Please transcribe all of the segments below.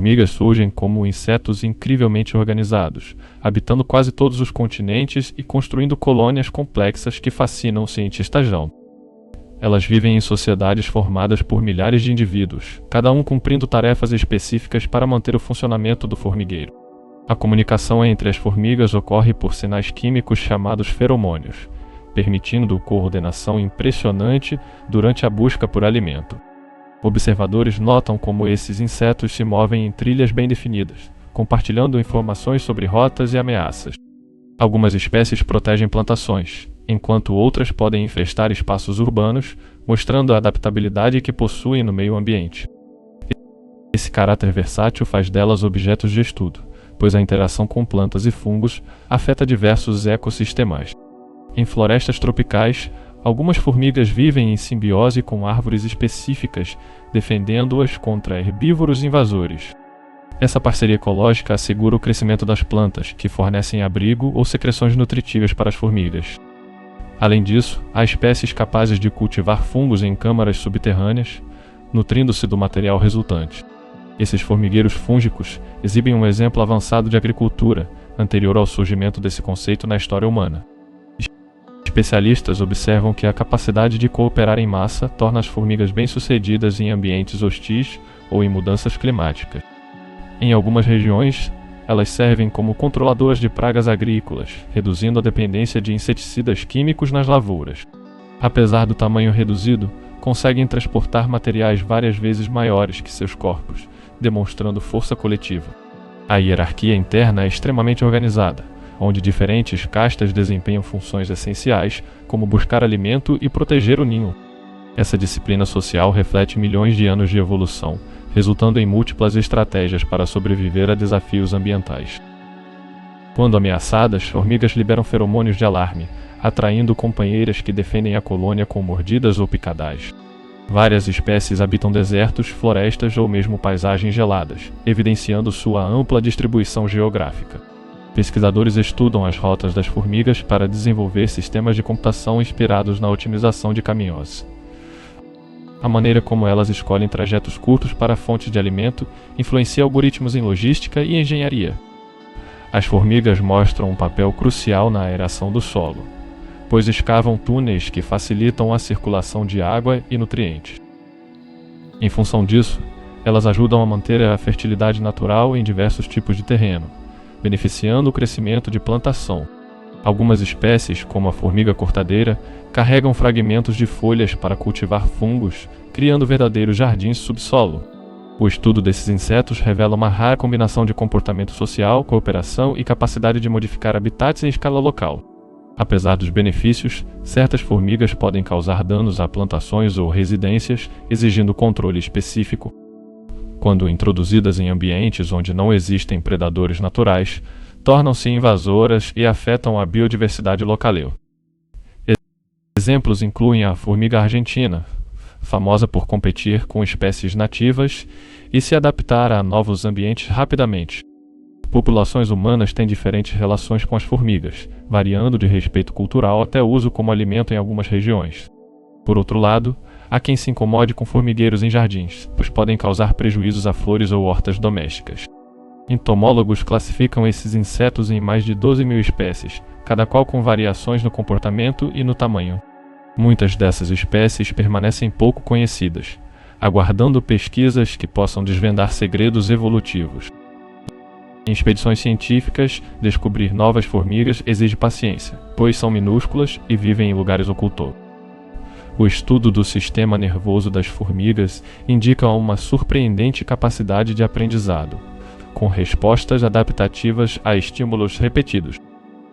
Formigas surgem como insetos incrivelmente organizados, habitando quase todos os continentes e construindo colônias complexas que fascinam o cientista João. Elas vivem em sociedades formadas por milhares de indivíduos, cada um cumprindo tarefas específicas para manter o funcionamento do formigueiro. A comunicação entre as formigas ocorre por sinais químicos chamados feromônios, permitindo coordenação impressionante durante a busca por alimento. Observadores notam como esses insetos se movem em trilhas bem definidas, compartilhando informações sobre rotas e ameaças. Algumas espécies protegem plantações, enquanto outras podem infestar espaços urbanos, mostrando a adaptabilidade que possuem no meio ambiente. Esse caráter versátil faz delas objetos de estudo, pois a interação com plantas e fungos afeta diversos ecossistemas. Em florestas tropicais, algumas formigas vivem em simbiose com árvores específicas, defendendo-as contra herbívoros invasores. Essa parceria ecológica assegura o crescimento das plantas, que fornecem abrigo ou secreções nutritivas para as formigas. Além disso, há espécies capazes de cultivar fungos em câmaras subterrâneas, nutrindo-se do material resultante. Esses formigueiros fúngicos exibem um exemplo avançado de agricultura, anterior ao surgimento desse conceito na história humana. Especialistas observam que a capacidade de cooperar em massa torna as formigas bem-sucedidas em ambientes hostis ou em mudanças climáticas. Em algumas regiões, elas servem como controladoras de pragas agrícolas, reduzindo a dependência de inseticidas químicos nas lavouras. Apesar do tamanho reduzido, conseguem transportar materiais várias vezes maiores que seus corpos, demonstrando força coletiva. A hierarquia interna é extremamente organizada, onde diferentes castas desempenham funções essenciais, como buscar alimento e proteger o ninho. Essa disciplina social reflete milhões de anos de evolução, resultando em múltiplas estratégias para sobreviver a desafios ambientais. Quando ameaçadas, formigas liberam feromônios de alarme, atraindo companheiras que defendem a colônia com mordidas ou picadas. Várias espécies habitam desertos, florestas ou mesmo paisagens geladas, evidenciando sua ampla distribuição geográfica. Pesquisadores estudam as rotas das formigas para desenvolver sistemas de computação inspirados na otimização de caminhos. A maneira como elas escolhem trajetos curtos para fontes de alimento influencia algoritmos em logística e engenharia. As formigas mostram um papel crucial na aeração do solo, pois escavam túneis que facilitam a circulação de água e nutrientes. Em função disso, elas ajudam a manter a fertilidade natural em diversos tipos de terreno, beneficiando o crescimento de plantação. Algumas espécies, como a formiga cortadeira, carregam fragmentos de folhas para cultivar fungos, criando verdadeiros jardins subsolo. O estudo desses insetos revela uma rara combinação de comportamento social, cooperação e capacidade de modificar habitats em escala local. Apesar dos benefícios, certas formigas podem causar danos a plantações ou residências, exigindo controle específico. Quando introduzidas em ambientes onde não existem predadores naturais, tornam-se invasoras e afetam a biodiversidade local. Exemplos incluem a formiga argentina, famosa por competir com espécies nativas e se adaptar a novos ambientes rapidamente. Populações humanas têm diferentes relações com as formigas, variando de respeito cultural até uso como alimento em algumas regiões. Por outro lado, há quem se incomode com formigueiros em jardins, pois podem causar prejuízos a flores ou hortas domésticas. Entomólogos classificam esses insetos em mais de 12.000 espécies, cada qual com variações no comportamento e no tamanho. Muitas dessas espécies permanecem pouco conhecidas, aguardando pesquisas que possam desvendar segredos evolutivos. Em expedições científicas, descobrir novas formigas exige paciência, pois são minúsculas e vivem em lugares ocultos. O estudo do sistema nervoso das formigas indica uma surpreendente capacidade de aprendizado, com respostas adaptativas a estímulos repetidos.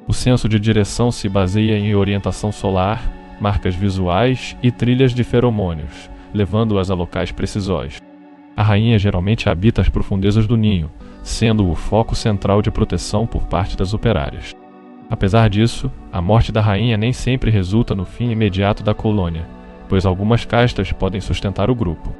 O senso de direção se baseia em orientação solar, marcas visuais e trilhas de feromônios, levando-as a locais precisos. A rainha geralmente habita as profundezas do ninho, sendo o foco central de proteção por parte das operárias. Apesar disso, a morte da rainha nem sempre resulta no fim imediato da colônia, pois algumas castas podem sustentar o grupo.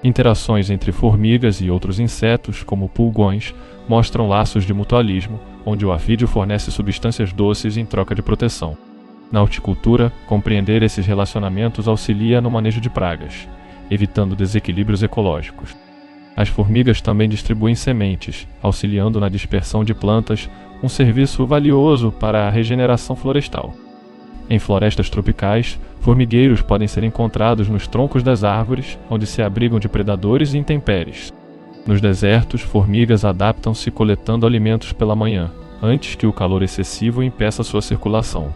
Interações entre formigas e outros insetos, como pulgões, mostram laços de mutualismo, onde o afídio fornece substâncias doces em troca de proteção. Na horticultura, compreender esses relacionamentos auxilia no manejo de pragas, evitando desequilíbrios ecológicos. As formigas também distribuem sementes, auxiliando na dispersão de plantas, um serviço valioso para a regeneração florestal. Em florestas tropicais, formigueiros podem ser encontrados nos troncos das árvores, onde se abrigam de predadores e intempéries. Nos desertos, formigas adaptam-se coletando alimentos pela manhã, antes que o calor excessivo impeça sua circulação.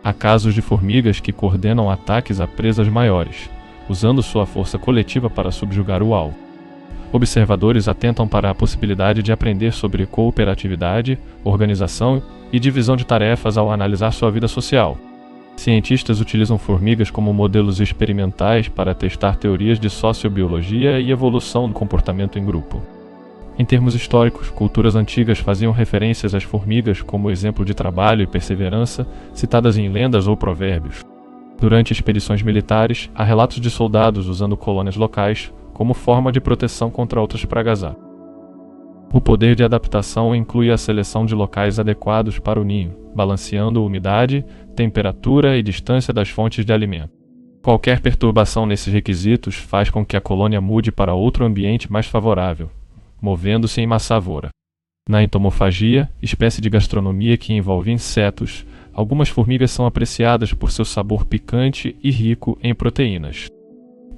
Há casos de formigas que coordenam ataques a presas maiores, usando sua força coletiva para subjugar o alvo. Observadores atentam para a possibilidade de aprender sobre cooperatividade, organização e divisão de tarefas ao analisar sua vida social. Cientistas utilizam formigas como modelos experimentais para testar teorias de sociobiologia e evolução do comportamento em grupo. Em termos históricos, culturas antigas faziam referências às formigas como exemplo de trabalho e perseverança, citadas em lendas ou provérbios. Durante expedições militares, há relatos de soldados usando colônias locais como forma de proteção contra outras pragas. O poder de adaptação inclui a seleção de locais adequados para o ninho, balanceando umidade, temperatura e distância das fontes de alimento. Qualquer perturbação nesses requisitos faz com que a colônia mude para outro ambiente mais favorável, movendo-se em massavoura. Na entomofagia, espécie de gastronomia que envolve insetos, algumas formigas são apreciadas por seu sabor picante e rico em proteínas.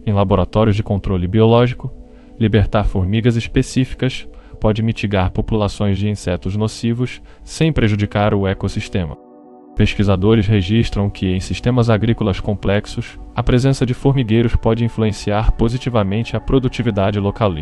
Em laboratórios de controle biológico, libertar formigas específicas pode mitigar populações de insetos nocivos sem prejudicar o ecossistema. Pesquisadores registram que, em sistemas agrícolas complexos, a presença de formigueiros pode influenciar positivamente a produtividade local.